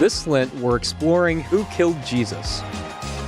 This Lent, we're exploring who killed Jesus.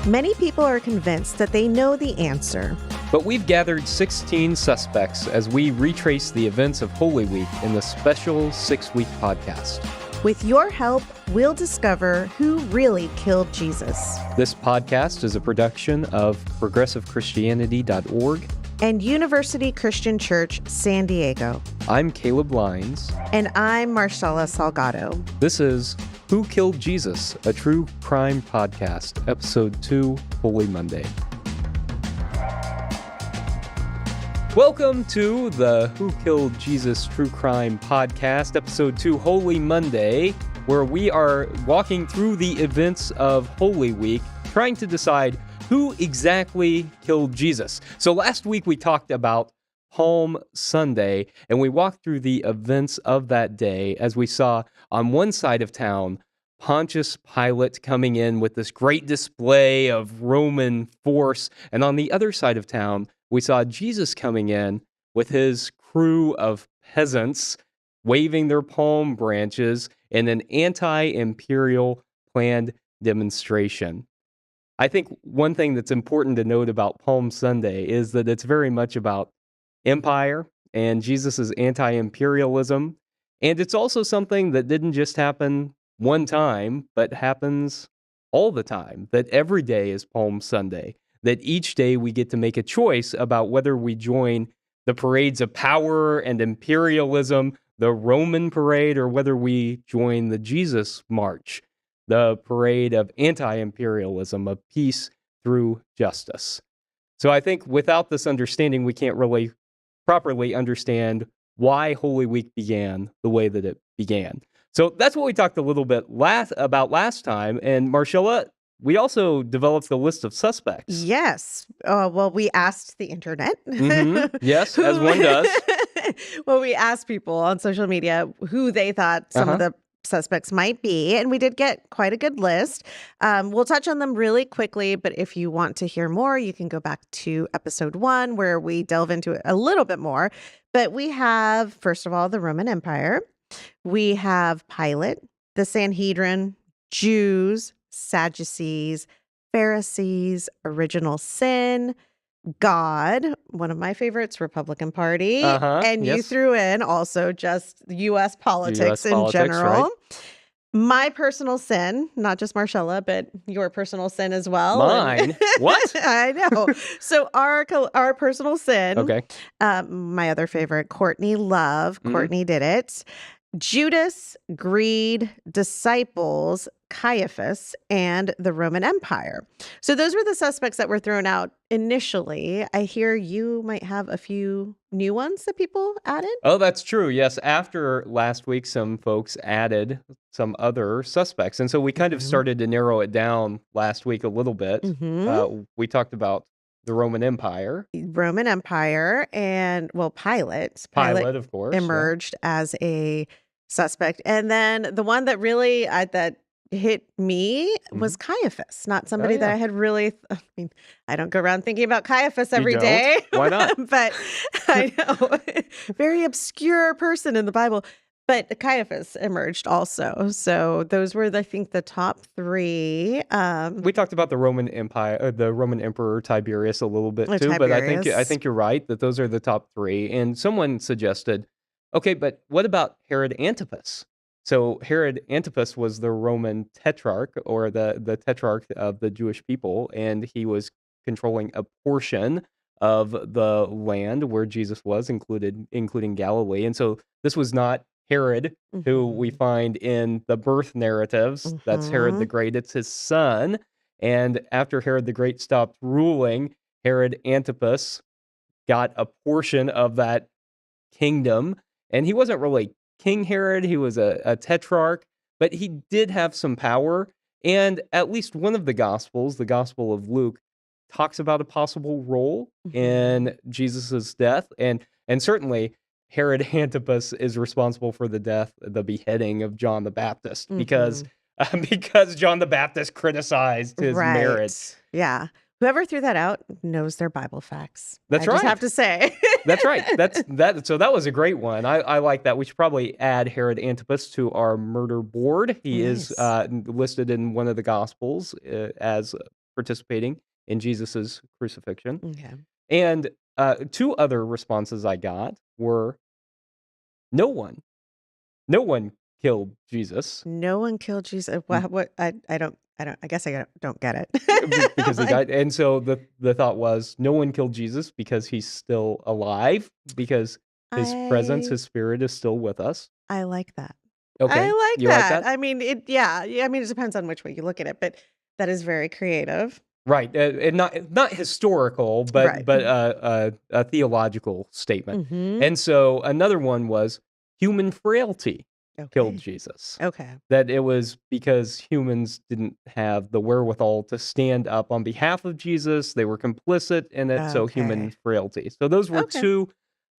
Many people are convinced that they know the answer. But we've gathered 16 suspects as we retrace the events of Holy Week in the special 6-week podcast. With your help, we'll discover who really killed Jesus. This podcast is a production of progressivechristianity.org and University Christian Church, San Diego. I'm Caleb Lines. And I'm Marshela Salgado. This is Who Killed Jesus? A True Crime Podcast, Episode 2, Holy Monday. Welcome to the Who Killed Jesus True Crime Podcast, Episode 2, Holy Monday, where we are walking through the events of Holy Week, trying to decide who exactly killed Jesus. So last week we talked about Palm Sunday, and we walked through the events of that day as we saw on one side of town Pontius Pilate coming in with this great display of Roman force, and on the other side of town we saw Jesus coming in with his crew of peasants waving their palm branches in an anti-imperial planned demonstration. I think one thing that's important to note about Palm Sunday is that it's very much about empire and Jesus' anti-imperialism. And it's also something that didn't just happen one time, but happens all the time, that every day is Palm Sunday, that each day we get to make a choice about whether we join the parades of power and imperialism, the Roman parade, or whether we join the Jesus March, the parade of anti-imperialism, of peace through justice. So I think without this understanding, we can't really properly understand why Holy Week began the way that it began. So that's what we talked a little bit about last time. And Marshela, we also developed a list of suspects. Yes. Well, we asked the internet. Yes, as one does. Well, we asked people on social media who they thought some of the suspects might be, and we did get quite a good list. We'll touch on them really quickly, but if you want to hear more, you can go back to episode 1 where we delve into it a little bit more. But we have, first of all, the Roman Empire. We have Pilate, the Sanhedrin, Jews, Sadducees, Pharisees, Original Sin, God, one of my favorites, Republican Party, and you threw in also just U.S. politics in general. Right. My personal sin, not just Marshela, but your personal sin as well. Mine? What? I know. So our personal sin, okay. My other favorite, Courtney Love. Courtney did it. Judas, greed, disciples, Caiaphas, and the Roman Empire. So those were the suspects that were thrown out initially. I hear you might have a few new ones that people added. Oh, that's true. Yes. After last week, some folks added some other suspects. And so we kind of started to narrow it down last week a little bit. We talked about the Roman Empire. Roman Empire and, well, Pilate. Pilate, of course. Emerged as a suspect. And then the one that really that hit me was Caiaphas, not somebody that I had really, I don't go around thinking about Caiaphas every day. Why not? But I know, very obscure person in the Bible. But Caiaphas emerged also. So those were, I think, the top 3. We talked about the Roman Empire, the Roman Emperor Tiberius a little bit too. But I think you're right that those are the top 3. And someone suggested, okay, but what about Herod Antipas? So Herod Antipas was the Roman tetrarch, or the tetrarch of the Jewish people, and he was controlling a portion of the land where Jesus was, including Galilee. And so this was not Herod, who we find in the birth narratives. That's Herod the Great. It's his son. And after Herod the Great stopped ruling, Herod Antipas got a portion of that kingdom. And he wasn't really King Herod. He was a tetrarch, but he did have some power. And at least one of the Gospels, the Gospel of Luke, talks about a possible role in Jesus's death. And certainly Herod Antipas is responsible for the beheading of John the Baptist, because John the Baptist criticized his merits. Yeah. Whoever threw that out knows their Bible facts. That's I right. just have to say. That's right. So that was a great one. I like that. We should probably add Herod Antipas to our murder board. He is listed in one of the Gospels as participating in Jesus's crucifixion. Okay. And two other responses I got were no one killed Jesus. No one killed Jesus. What? I guess I don't get it. Because he died. And so the thought was no one killed Jesus because he's still alive, because his presence, his spirit is still with us. I like that. Okay. I like You that. Like that? I mean, I mean, it depends on which way you look at it, but that is very creative. Right. And not historical, but a theological statement. Mm-hmm. And so another one was human frailty killed Jesus. Okay. That it was because humans didn't have the wherewithal to stand up on behalf of Jesus. They were complicit in it, so human frailty. So those were two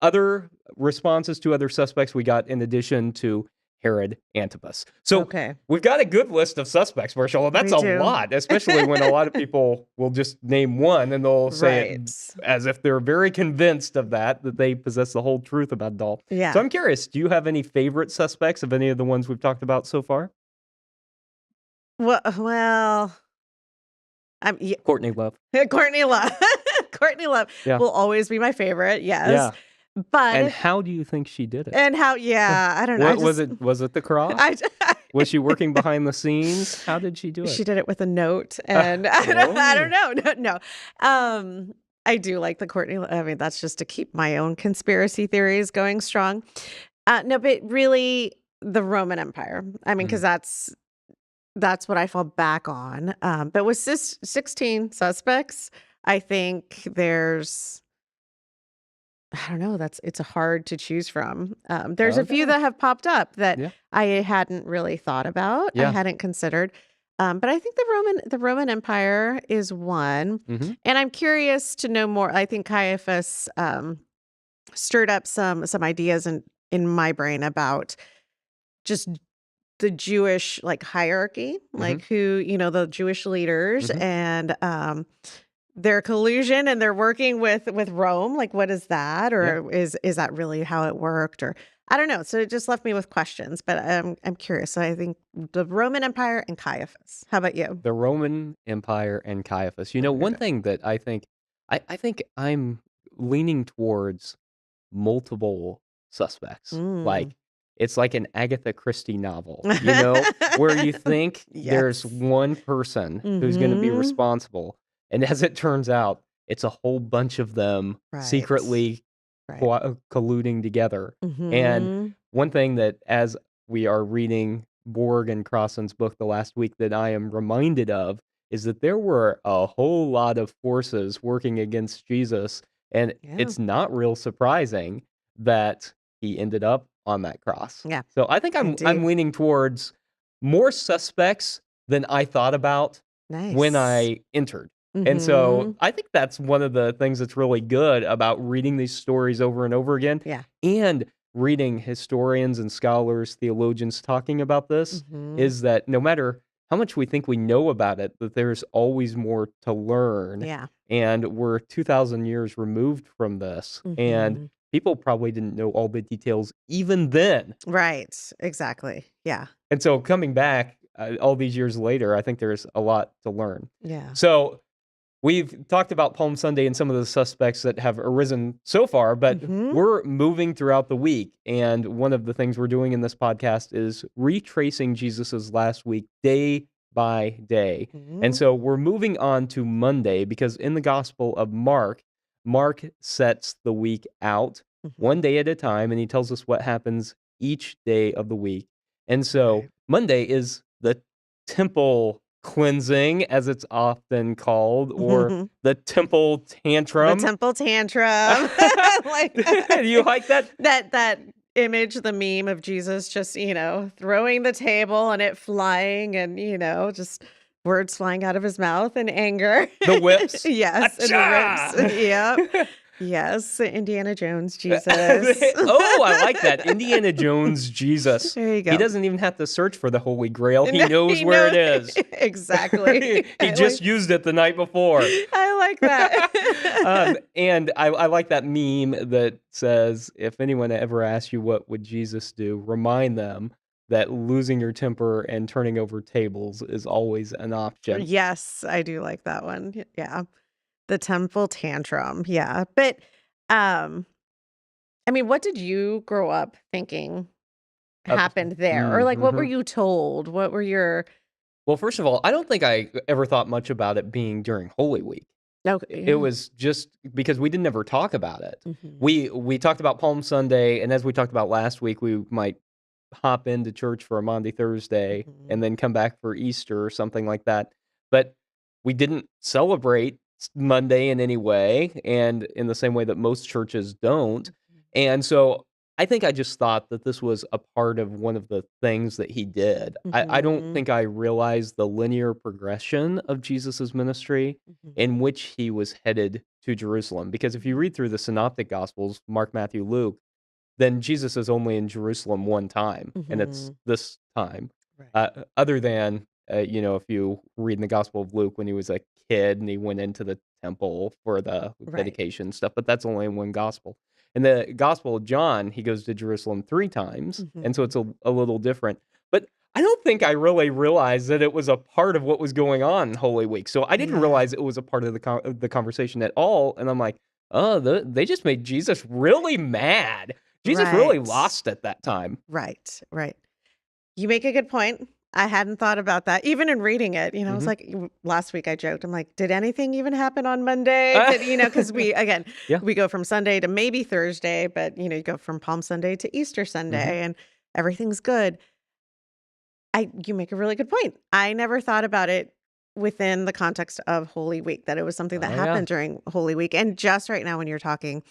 other responses, two other suspects we got in addition to Herod Antipas. So we've got a good list of suspects, Marshela. That's a lot, especially when a lot of people will just name one and they'll say it as if they're very convinced of that they possess the whole truth about it all. Yeah. So I'm curious, do you have any favorite suspects of any of the ones we've talked about so far? Well, Courtney Love. Courtney Love. Courtney Love will always be my favorite. Yes. Yeah. But and how do you think she did it? And how? Yeah, I don't know. Was it the cross? Was she working behind the scenes? How did she do it? She did it with a note, and I don't know. No. I do like the Courtney. I mean, that's just to keep my own conspiracy theories going strong. No, but really, the Roman Empire. I mean, because that's what I fall back on. But with 16 suspects, I think there's. I don't know. It's hard to choose from. There's a few that have popped up that I hadn't really thought about. I hadn't considered. But I think the Roman Empire is one, and I'm curious to know more. I think Caiaphas stirred up some ideas in my brain about just the Jewish hierarchy, like who the Jewish leaders and their collusion and they're working with Rome. Like, what is that? Or is that really how it worked? Or I don't know. So it just left me with questions, but I'm curious. So I think the Roman Empire and Caiaphas. How about you? The Roman Empire and Caiaphas. One thing that I think I'm leaning towards multiple suspects. Like, it's like an Agatha Christie novel, where you think there's one person who's going to be responsible. And as it turns out, it's a whole bunch of them secretly colluding together. And one thing that, as we are reading Borg and Crossan's book the last week, that I am reminded of is that there were a whole lot of forces working against Jesus. And it's not real surprising that he ended up on that cross. Yeah. So I think I'm leaning towards more suspects than I thought about when I entered. And so I think that's one of the things that's really good about reading these stories over and over again. Yeah. And reading historians and scholars, theologians talking about this is that no matter how much we think we know about it, that there's always more to learn. Yeah. And we're 2,000 years removed from this. And people probably didn't know all the details even then. Right. Exactly. Yeah. And so coming back all these years later, I think there's a lot to learn. Yeah. So we've talked about Palm Sunday and some of the suspects that have arisen so far, but we're moving throughout the week. And one of the things we're doing in this podcast is retracing Jesus's last week day by day. And so we're moving on to Monday because in the Gospel of Mark sets the week out one day at a time, and he tells us what happens each day of the week. And so Monday is the temple cleansing, as it's often called, or the temple tantrum. The temple tantrum. Do you like that? That image, the meme of Jesus just, throwing the table and it flying and, just words flying out of his mouth in anger. The whips. Yes. And the whips. Yeah. Yes, Indiana Jones, Jesus. Oh, I like that. Indiana Jones, Jesus. There you He go. doesn't even have to search for the Holy Grail. He No, knows he where knows it is. exactly. He just used it the night before. I like that. And I like that meme that says, if anyone ever asks you what would Jesus do, remind them that losing your temper and turning over tables is always an option. Yes, I do like that one. Yeah. The temple tantrum. Yeah. But um I mean, what did you grow up thinking Uh, happened there? Or like what were mhm. you told? What were your Well, first of all, I don't think I ever thought much about it being during Holy Week. Okay, It yeah. was just because we didn't ever talk about it. Mhm. We talked about Palm Sunday, and as we talked about last week, we might hop into church for a Maundy Thursday Mhm. and then come back for Easter or something like that. But we didn't celebrate Monday in any way, and in the same way that most churches don't. And so I think I just thought that this was a part of one of the things that he did. I don't Mhm. think I realized the linear progression of Jesus's ministry in Mhm. which he was headed to Jerusalem. Because if you read through the synoptic gospels, Mark, Matthew, Luke, then Jesus is only in Jerusalem one time, and it's Mhm. this time. Right. Other than, if you read in the Gospel of Luke when he was a kid and he went into the temple for the Right. dedication stuff, but that's only in one gospel. In the Gospel of John, he goes to Jerusalem 3 times, and so Mhm. it's a little different. But I don't think I really realized that it was a part of what was going on in Holy Week. So I didn't Yeah. realize it was a part of the conversation at all, and I'm like, "Oh, they just made Jesus really mad." Jesus really Right. lost at that time. Right. Right. You make a good point. I hadn't thought about that. Even in reading it, I was Mhm. like, last week I joked, I'm like, did anything even happen on Monday? Because again, Yeah. we go from Sunday to maybe Thursday, but, you go from Palm Sunday to Easter Mhm. Sunday and everything's good. You make a really good point. I never thought about it within the context of Holy Week, that it was something that Oh, yeah. happened during Holy Week. And just right now when you're talking,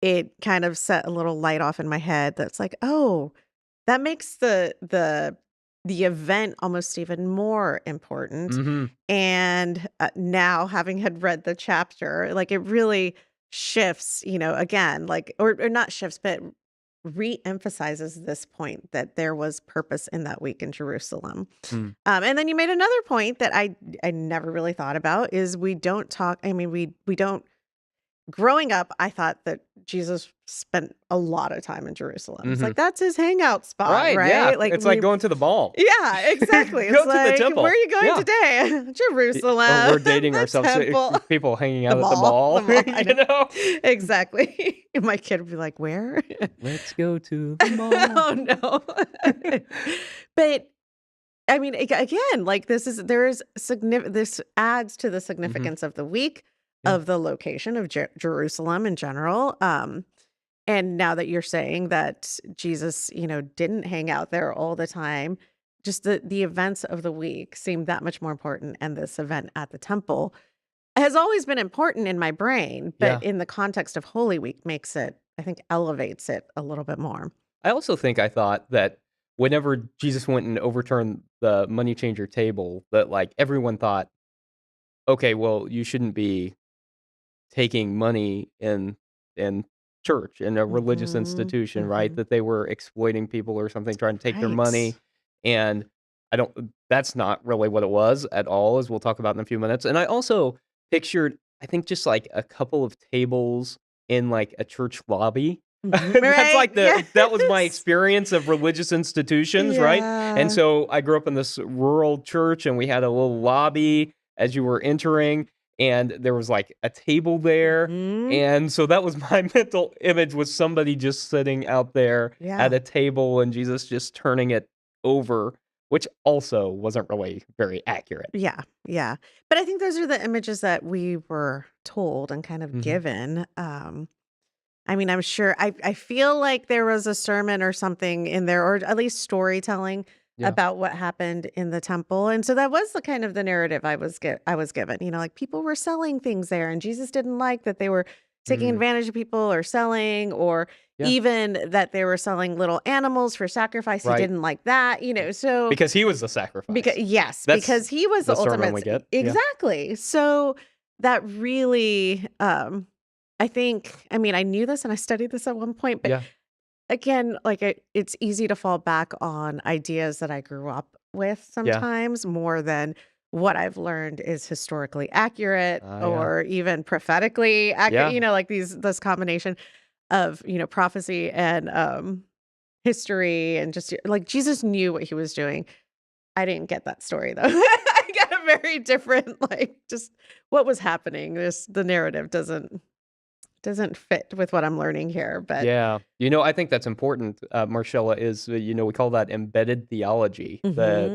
it kind of set a little light off in my head that's like, oh, that makes the event almost even more important. Mhm. And now having had read the chapter, like it really shifts, again, like or not shifts, but re-emphasizes this point that there was purpose in that week in Jerusalem. Mm. And then you made another point that I never really thought about is we don't talk. I mean, we don't. Growing up, I thought that Jesus spent a lot of time in Jerusalem. It's like Mhm. that's his hangout spot, Right, yeah. right? Like It's like we going to the mall. yeah, exactly. It's Go to the like, "Where are temple. you going Yeah. today?" Or "Jerusalem, we're dating the ourselves, temple, people hanging the out at the mall, the mall, mall." I know. you know? Exactly. And my kid would be like, "Where?" "Let's go to the mall." Oh, no. But, I mean, again, like, this adds to the Mhm. significance of the week, Yeah. of the location of Jerusalem in general, and now that you're saying that Jesus, didn't hang out there all the time, just the events of the week seem that much more important, and this event at the temple has always been important in my brain, but Yeah. in the context of Holy Week makes it I think elevates it a little bit more. I also think I thought that whenever Jesus went and overturned the money changer table, that, like, everyone thought, "Okay, well, you shouldn't be taking money in church, in a religious Mhm, institution," right? mhm. That they were exploiting people or something, trying to take their Right. money, and I don't that's not really what it was at all, as we'll talk about in a few minutes, and I also pictured, I think, just, like, a couple of tables in, like, a church lobby. Mhm. That's Right, like that was my yes. experience of religious institutions, right? And Yeah. so I grew up in this rural church, and we had a little lobby as you were entering, and there was, like, a table there, Mhm. and so that was my mental image, was somebody just sitting out there at Yeah. a table and Jesus just turning it over, which also wasn't really very accurate. Yeah, yeah. But I think those are the images that we were told and kind of Mhm. given, I mean, I'm sure I feel like there was a sermon or something in there, or at least storytelling Yeah. about what happened in the temple, and so that was the kind of the narrative I was given, like people were selling things there, and Jesus didn't like that they were taking Mm. advantage of people or selling, or Yeah. even that they were selling little animals for sacrifice. He Right. didn't like that, so Because he was the because sacrifice. yes, That's because he was the the sermon ultimate we get. Yeah. exactly. So that really, I think, I mean, I knew this and I studied this at one point, but Yeah. again, it's easy to fall back on ideas that I grew up with Yeah. sometimes more than what I've learned is historically accurate Yeah. or even prophetically accurate, Yeah. like this combination of, prophecy and history and just like Jesus knew what he was doing. I didn't get that story though. I got a very different like just what was happening. The narrative doesn't fit with what I'm learning here, but Yeah. I think that's important, Marcella, is, we call that embedded theology, the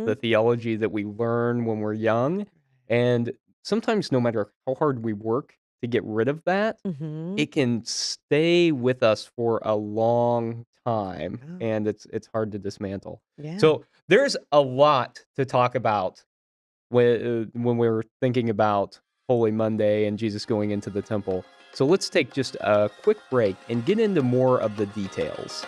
mhm. theology that we learn when we're young. And sometimes no matter how hard we work to get rid of that, Mhm. it can stay with us for a long time, Oh, and it's hard to dismantle. yeah. So, there's a lot to talk about when we're thinking about Holy Monday and Jesus going into the temple. So let's take just a quick break and get into more of the details.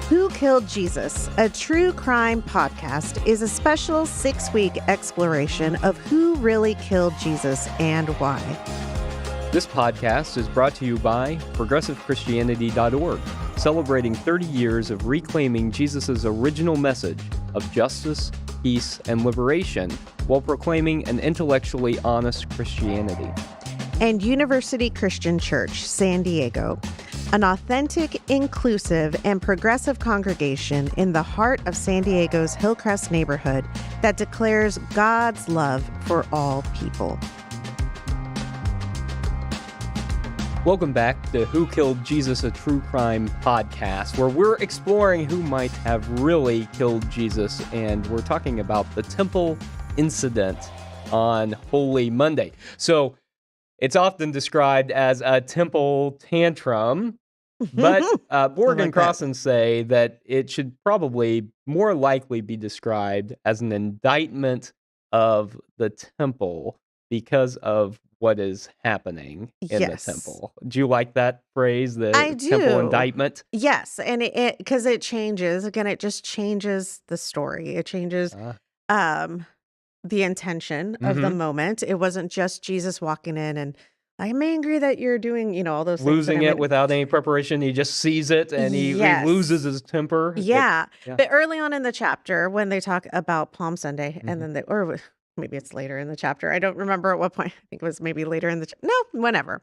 Who Killed Jesus? A true crime podcast is a special 6-week exploration of who really killed Jesus and why. This podcast is brought to you by ProgressiveChristianity.org, celebrating 30 years of reclaiming Jesus' original message of justice, peace, and liberation while proclaiming an intellectually honest Christianity. And University Christian Church, San Diego, an authentic, inclusive, and progressive congregation in the heart of San Diego's Hillcrest neighborhood that declares God's love for all people. Welcome back to Who Killed Jesus, a True Crime podcast, where we're exploring who might have really killed Jesus, and we're talking about the temple incident on Holy Monday. So it's often described as a temple tantrum, but Borg and Crossan say that it should probably more likely be described as an indictment of the temple because of what is happening in the Yes, temple. Do you like that phrase, I the temple do. indictment? Yes, and it because it changes. Again, it just changes the story. It changes Uh, um the intention of the mhm. moment. It wasn't just Jesus walking in and I'm angry that you're doing, all those things that Losing I it made. without any prepreparation, he just sees it and he loses Yes. his temper. Yeah. Yeah. But early on in the chapter, when they talk about Palm Sunday, and Mhm. then maybe it's later in the chapter. I don't remember at what point. I think it was maybe later in the no, whenever.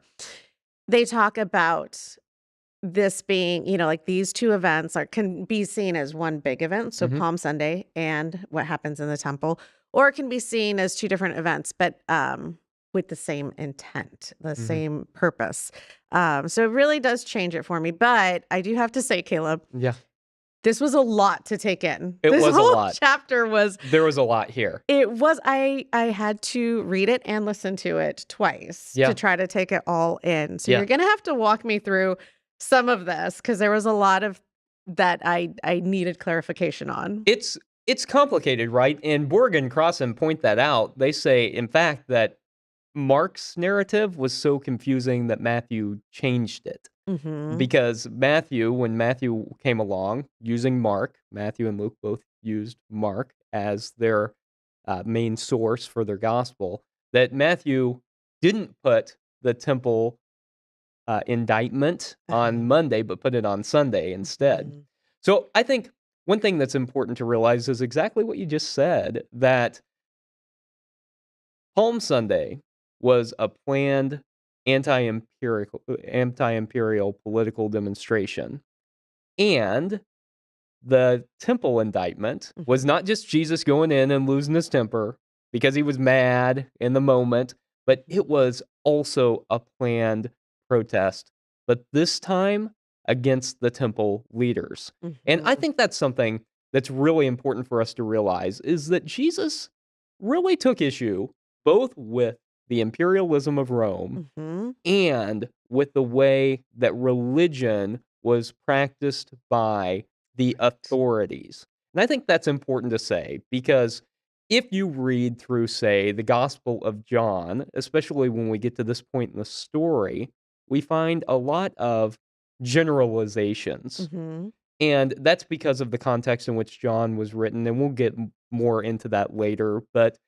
They talk about this being, like these two events can be seen as one big event. So Mhm. Palm Sunday and what happens in the temple, or it can be seen as two different events, but with the same intent, the Mhm. same purpose. So it really does change it for me. But I do have to say, Caleb, Yeah. this was a lot to take in. It This was a whole lot. chapter was There was a lot here. it was I had to read it and listen to it twice to Yeah. try to take it all in. So Yeah. you're gonna have to walk me through some of this because there was a lot of that I needed clarification on. It's complicated, right? And Borg and Crossan point that out. They say, in fact, that Mark's narrative was so confusing that Matthew changed it. Mhm. Because when Matthew came along using Mark, Matthew and Luke both used Mark as their main source for their gospel, that Matthew didn't put the temple indictment on Monday, but put it on Sunday instead. Mhm. So I think one thing that's important to realize is exactly what you just said, that Palm Sunday was a planned anti-imperial political demonstration. And the temple indictment was Mhm. not just Jesus going in and losing his temper because he was mad in the moment, but it was also a planned protest, but this time against the temple leaders. And I Mhm. think that's something that's really important for us to realize is that Jesus really took issue both with the imperialism of Rome Mhm. and with the way that religion was practiced by the Right. authorities. And I think that's important to say because if you read through, say, the Gospel of John, especially when we get to this point in the story, we find a lot of generalizations. Mhm. And that's because of the context in which John was written. And we'll get more into that later. But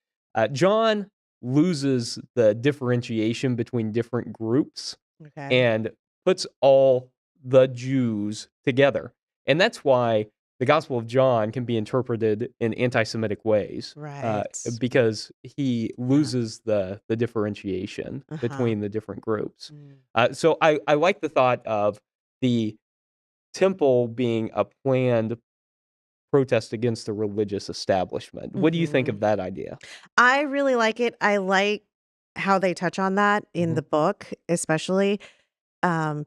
John loses the differentiation between different groups Okay. and puts all the Jews together. And that's why the Gospel of John can be interpreted in anti-Semitic ways, Right. because he Yeah. loses the differentiation Uh-huh. between the different groups. Mm. So I like the thought of the temple being a planned protest against the religious establishment. What do you think Mhm. of that idea? I really like it. I like how they touch on that in Mhm. the book, especially.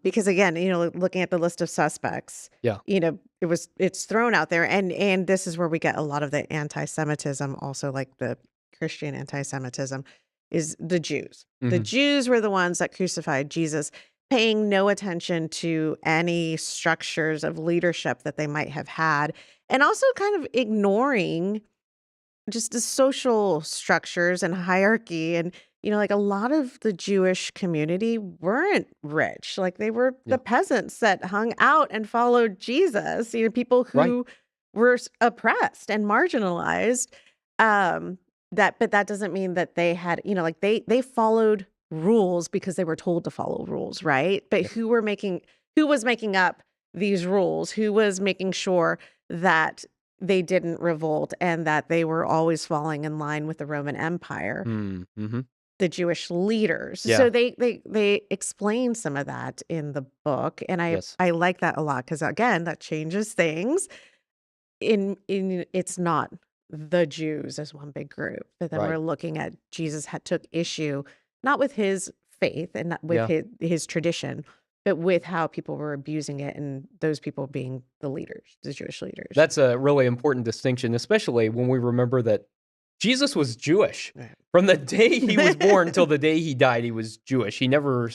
Because again, looking at the list of suspects, Yeah. it's thrown out there, and this is where we get a lot of the anti-Semitism, also like the Christian anti-Semitism, is the Jews. The Mhm. Jews were the ones that crucified Jesus, paying no attention to any structures of leadership that they might have had, and also kind of ignoring just the social structures and hierarchy. And like a lot of the Jewish community weren't rich, like they were the Yeah. peasants that hung out and followed Jesus, people Right. who were oppressed and marginalized. But that doesn't mean that they had, like they followed rules because they were told to follow rules, right? But Yeah. who was making up these rules, who was making sure that they didn't revolt and that they were always falling in line with the Roman Empire, Mhm. the Jewish leaders. Yeah. So they explain some of that in the book, and I Yes. I like that a lot because again, that changes things. In It's not the Jews as one big group, but then we're Right. looking at Jesus had took issue not with his faith and not with Yeah. his tradition, but with how people were abusing it, and those people being the leaders, the Jewish leaders. That's a really important distinction, especially when we remember that Jesus was Jewish. Right. From the day he was born till the day he died, he was Jewish. He never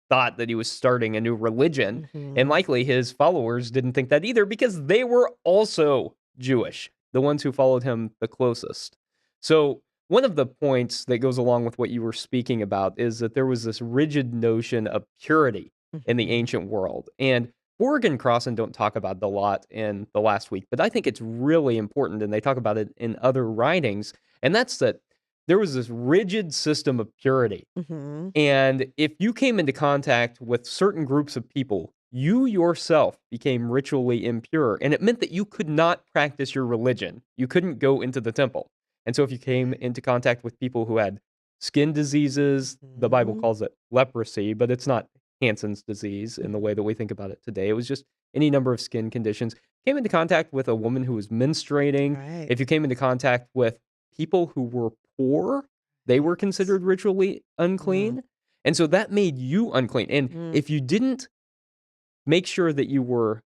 thought that he was starting a new religion. And Mhm. likely his followers didn't think that either because they were also Jewish, the ones who followed him the closest. So, one of the points that goes along with what you were speaking about is that there was this rigid notion of purity in the Mhm. ancient world. And Borg and Crossan don't talk about it a lot in the last week, but I think it's really important, and they talk about it in other writings, and that's that there was this rigid system of purity. Mhm. And if you came into contact with certain groups of people, you yourself became ritually impure, and it meant that you could not practice your religion. You couldn't go into the temple. And so if you came Right. into contact with people who had skin diseases, the Bible Mhm. calls it leprosy, but it's not Hansen's disease in the way Mhm. that we think about it today. It was just any number of skin conditions. Came into contact with a woman who was menstruating. Right. If you came into contact with people who were poor, they were Yes. considered ritually Mm. unclean. And so that made you unclean. And Mm. if you didn't make sure that you were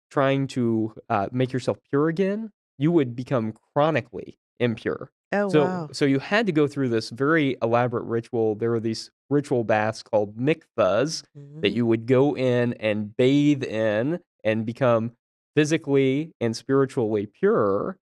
trying to make yourself pure again, you would become chronically impure. Oh, So, wow. so you had to go through this very elaborate ritual. There were these ritual baths called mikvahs that Mhm. you would go in and bathe in and become physically and spiritually pure.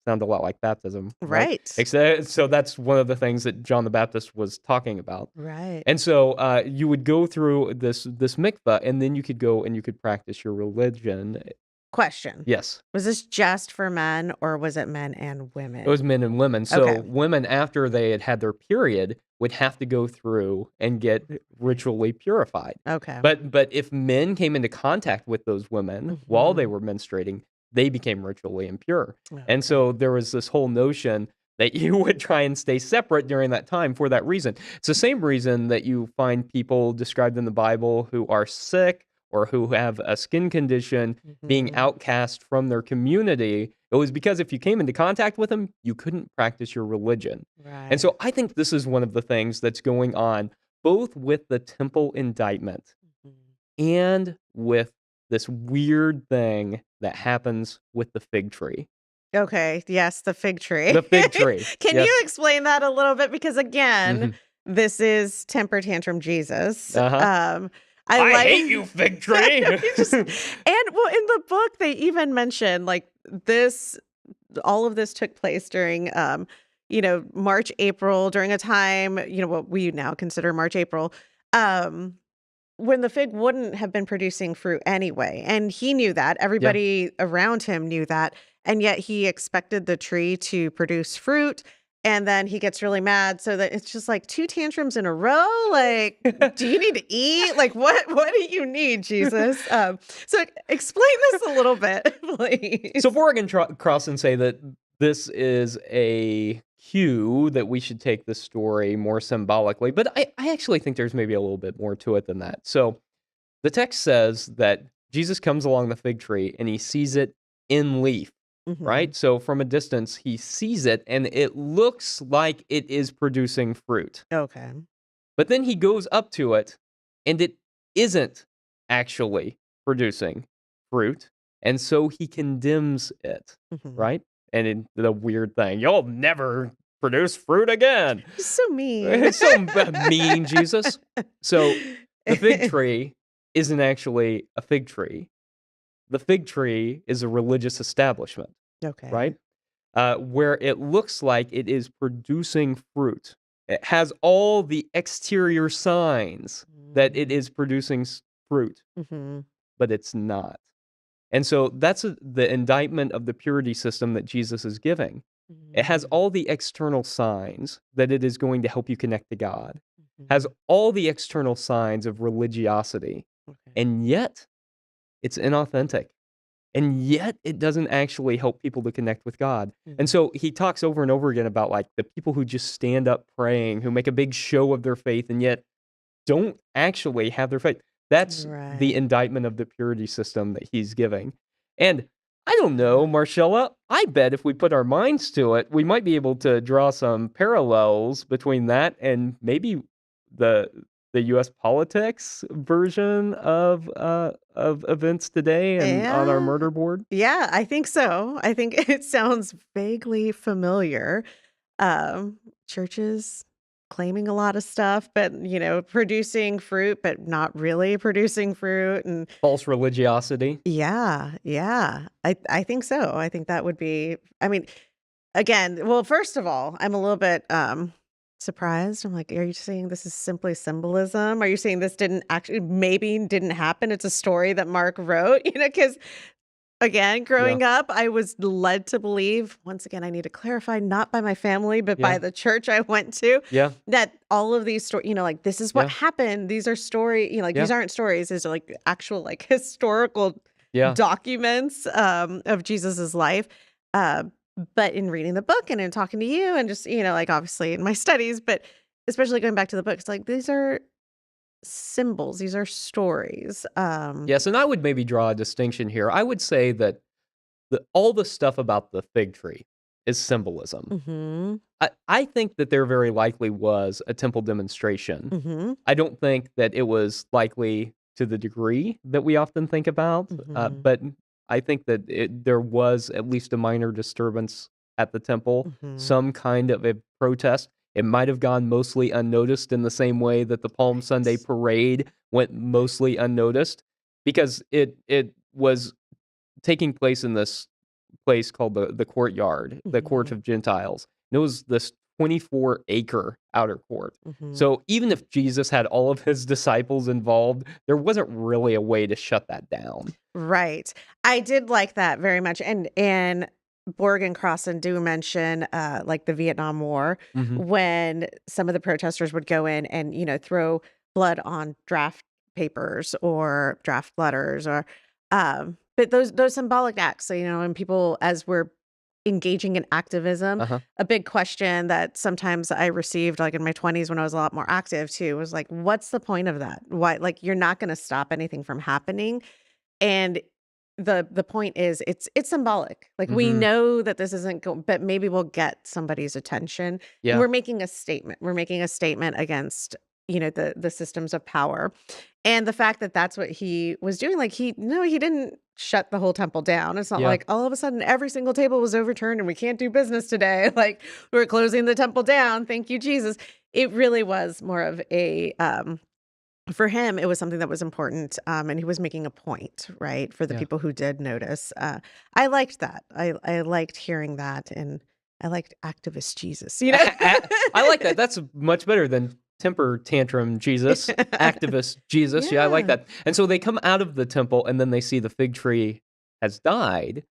Sound a lot like baptism, right? Right. Except, so that's one of the things that John the Baptist was talking about. Right. And so you would go through this mikvah, and then you could go and you could practice your religion. Question. Yes, Was this just for men or was it men and it was women? men and women. So Okay. women, after they had had their period, would have to go through and get Right. ritually purified. Okay. But if men came into contact with those women while they Mhm. were menstruating, they became ritually impure. And Okay. so there was this whole notion that you would try and stay separate during that time for that reason. It's the same reason that you find people described in the Bible who are sick or who have a skin condition being Mhm. outcast from their community. It was because if you came into contact with them, you couldn't practice your religion. And Right. so I think this is one of the things that's going on both with the temple indictment Mhm. and with this weird thing that happens with the fig tree. Okay. Yes, the fig tree. The fig tree. Can you Yes. explain that a little bit? Because again, Mhm. this is temper tantrum Jesus. Uh-huh. I I like hate you, fig I tree. know, you just and well, in the book they even mention like this all of this took place during March, April, during a time, what we now consider March, April. Um when the fig wouldn't have been producing fruit anyway. And he knew that. Yeah. Everybody around him knew that. And yet he expected the tree to produce fruit And then he gets really mad, so that it's just like 2 tantrums in a row. Like, do you need to eat? Like, what do you need, Jesus? So explain this a little bit, please. So Borg and Crossan say that this is a cue that we should take the story more symbolically, but I actually think there's maybe a little bit more to it than that. So the text says that Jesus comes along the fig tree and he sees it in leaf, right? So from a distance, he sees it and it looks like it is producing fruit. Okay. But then he goes up to it and it isn't actually producing fruit. And so he condemns it, right? And the weird thing, you'll never produce fruit again. So mean. It's so mean, Jesus. So the fig tree isn't actually a fig tree. The fig tree is a religious establishment, Okay. right? Where it looks like it is producing fruit. It has all the exterior signs that it is producing fruit, but it's not. And so that's the indictment of the purity system that Jesus is giving. It has all the external signs that it is going to help you connect to God, has all the external signs of religiosity, and yet it's inauthentic. And yet it doesn't actually help people to connect with God. And so he talks over and over again about like the people who just stand up praying, who make a big show of their faith and yet don't actually have their faith. That's the indictment of the purity system that he's giving. And I don't know, Marshela, I bet if we put our minds to it, we might be able to draw some parallels between that and maybe the U.S. politics version of events today and on our murder board. Yeah, I think so. I think it sounds vaguely familiar. Churches claiming a lot of stuff, but producing fruit, but not really producing fruit, and false religiosity. Yeah. I think so. I think that would be. I mean, again, well, first of all, I'm a little bit surprised. I'm like, are you saying this is simply symbolism? Are you saying this maybe didn't happen? It's a story that Mark wrote, because again, growing up, I was led to believe, once again, I need to clarify, not by my family, but by the church I went to, that all of these stories, like this is what happened. These are these aren't stories. These are like actual like historical documents of Jesus's life. But in reading the book and in talking to you and just, like obviously in my studies, but especially going back to the book, it's like, these are symbols. These are stories. Yes, and I would maybe draw a distinction here. I would say that all the stuff about the fig tree is symbolism. I think that there very likely was a temple demonstration. I don't think that it was likely to the degree that we often think about, but I think that there was at least a minor disturbance at the temple, some kind of a protest. It might have gone mostly unnoticed in the same way that the Palm Sunday parade went mostly unnoticed, because it was taking place in this place called the courtyard, the court of Gentiles. And it was this 24-acre outer court. So even if Jesus had all of his disciples involved, there wasn't really a way to shut that down. Right. I did like that very much. And Borg and Crossan do mention like the Vietnam War, when some of the protesters would go in and, throw blood on draft papers or draft letters or but those symbolic acts, and people, as we're engaging in activism, a big question that sometimes I received like in my 20s when I was a lot more active too was like, what's the point of that? Why, like, you're not going to stop anything from happening. And the point is it's symbolic. Like, we know that this isn't but maybe we'll get somebody's attention. And we're making a statement. We're making a statement against, the systems of power. And the fact that that's what he was doing, like he didn't shut the whole temple down. It's not like all of a sudden every single table was overturned and we can't do business today. Like, we're closing the temple down. Thank you, Jesus. It really was more of a for him, it was something that was important, and he was making a point, right, for the people who did notice. I liked that. I liked hearing that, and I liked activist Jesus. I like that. That's much better than temper tantrum Jesus, activist Jesus. Yeah, I like that. And so they come out of the temple, and then they see the fig tree has died,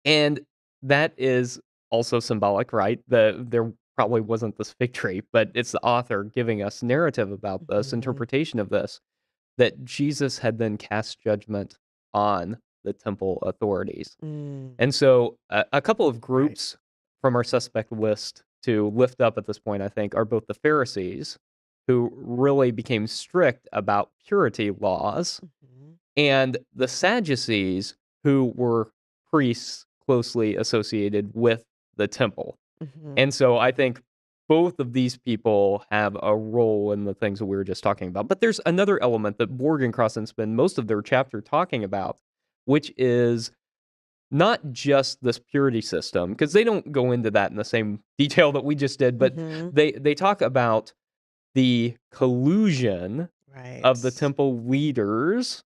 and that is also symbolic, right? There probably wasn't this fig tree, but it's the author giving us narrative about this, Mhm. interpretation of this, that Jesus had then cast judgment on the temple authorities. Mm. And so a couple of Right. groups from our suspect list to lift up at this point, I think, are both the Pharisees, who really became strict about purity laws, Mhm. and the Sadducees, who were priests closely associated with the temple. Mhm. And so I think both of these people have a role in the things that we were just talking about. But there's another element that Borg and Crossan spend most of their chapter talking about, which is not just this purity system, because they don't go into that in the same detail that we just did, but Mhm. they talk about the collusion of the Right. temple leaders,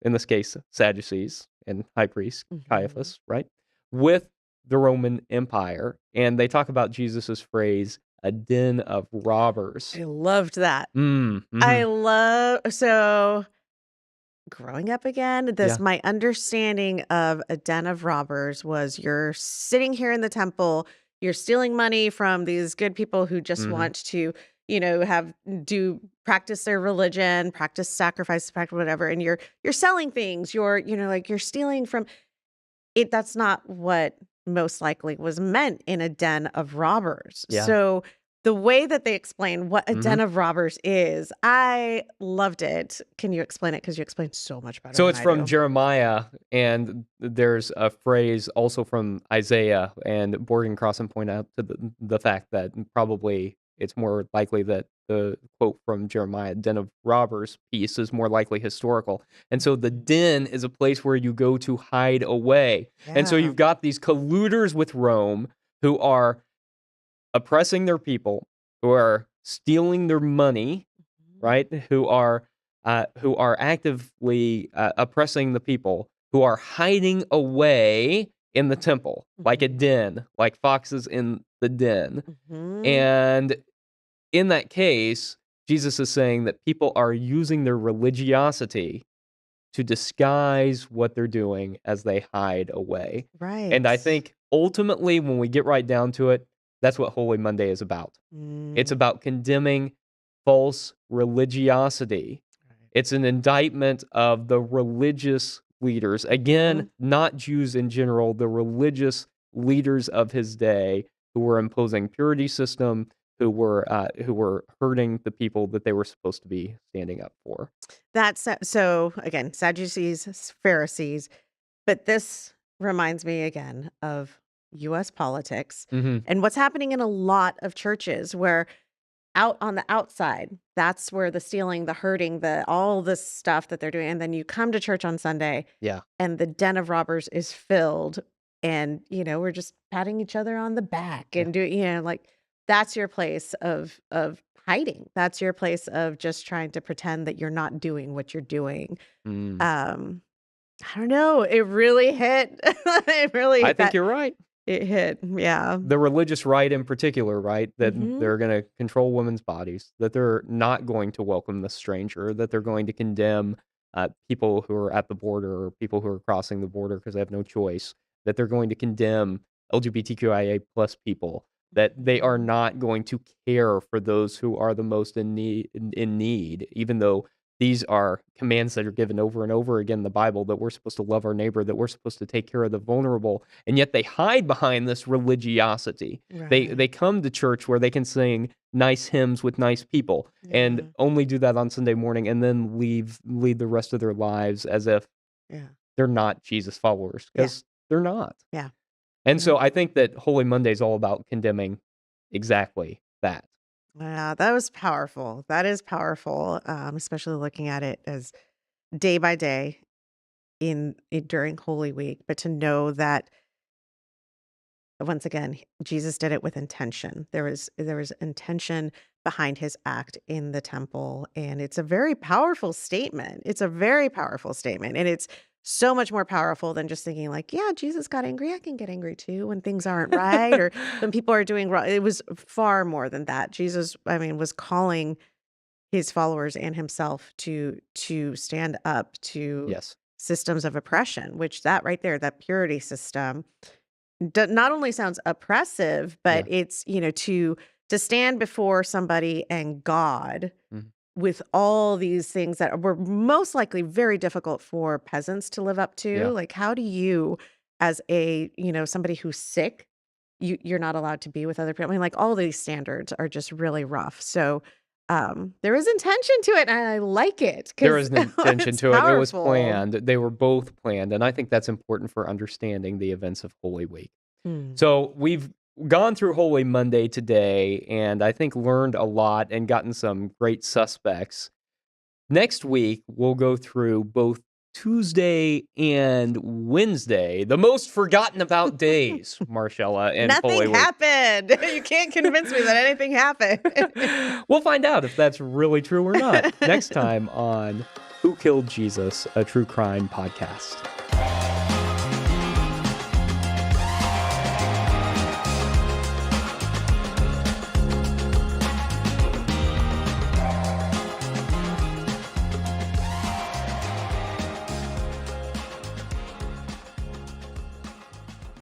in this case, Sadducees and high priest Mhm. Caiaphas, right, with the Roman Empire. And they talk about Jesus's phrase, a den of robbers. I loved that. I Mhm. love so growing up again, this Yeah. my understanding of a den of robbers was you're sitting here in the temple, you're stealing money from these good people who just Mhm. want to, have do practice their religion, practice sacrifice, practice whatever, and you're selling things, like you're stealing from it. That's not what most likely was meant in a den of robbers. Yeah. So the way that they explain what a Mhm. den of robbers is, I loved it. Can you explain it? Because you explain so much better So than it's I from do. Jeremiah, and there's a phrase also from Isaiah, and Borg and Crossan point out to the fact that probably it's more likely that the quote from Jeremiah, den of robbers piece, is more likely historical. And so the Mhm. den is a place where you go to hide away. And so Yeah. you've got these colluders with Rome who are oppressing their people, who are stealing their money, Mhm. right? Who are actively oppressing the people, who are hiding away in the temple, like a Mhm. den, like foxes in the den. Mhm. And in that case, Jesus is saying that people are using their religiosity to disguise what they're doing as they hide away. And Right. I think ultimately, when we get right down to it, that's what Holy Monday is about. It's Mm. about condemning false religiosity. Right. It's an indictment of the religious leaders. Again, Mhm. not Jews in general, the religious leaders of his day who were imposing purity system, who were hurting the people that they were supposed to be standing up for. So again, Sadducees, Pharisees, but this reminds me again of US politics Mhm. and what's happening in a lot of churches where out on the outside, that's where the stealing, the hurting, the all this stuff that they're doing, and then you come to church on Sunday, Yeah. and the den of robbers is filled, and, we're just patting each other on the back Yeah. and doing like, that's your place of hiding. That's your place of just trying to pretend that you're not doing what you're doing. Mm. Um, I don't know, it really hit. It really I hit think that you're right. it hit, yeah. The religious right in particular, right? That Mhm. they're gonna control women's bodies, that they're not going to welcome the stranger, that they're going to condemn, people who are at the border or people who are crossing the border because they have no choice, that they're going to condemn LGBTQIA+ plus people, that they are Mhm. not going to care for those who are the most in need, even though these are commands that are given over and over again in the Bible, that we're supposed to love our neighbor, that we're supposed to take care of the vulnerable, and yet they hide behind this religiosity. They Right. come to church where they can sing nice hymns with nice people and Yeah. only do that on Sunday morning and then lead the rest of their lives as if Yeah. they're not Jesus followers, Yeah. because they're not. Yeah. And Yeah. so I think that Holy Monday is all about condemning exactly that. Yeah, that was powerful. That is powerful, especially looking at it as day by day during Holy Week, but to know that once again, Jesus did it with intention. There was intention behind his act in the temple, and it's a very powerful statement. It's a very powerful statement, and it's so much more powerful than just thinking like, yeah, Jesus got angry. I can get angry too when things aren't right or when people are doing wrong. It was far more than that. Jesus, I mean, was calling his followers and himself to stand up to Yes. systems of oppression, which that right there, that purity system not only sounds oppressive, but Yeah. it's, to stand before somebody and God Mhm. with all these things that were most likely very difficult for peasants to live up to. Yeah. Like, how do you, as somebody who's sick, you're not allowed to be with other people. I mean, like all these standards are just really rough. So there is intention to it, and I like it There because is an intention it's to it. It was powerful. planned. They were both planned, and I think that's important for understanding the events of Holy Week. Hmm. So we've gone through Holy Monday today, and I think learned a lot and gotten some great suspects. Next week, we'll go through both Tuesday and Wednesday, the most forgotten about days, Marshella, and Nothing Holy Week. happened. You can't convince me that anything happened. We'll find out if that's really true or not next time on Who Killed Jesus, a true crime podcast.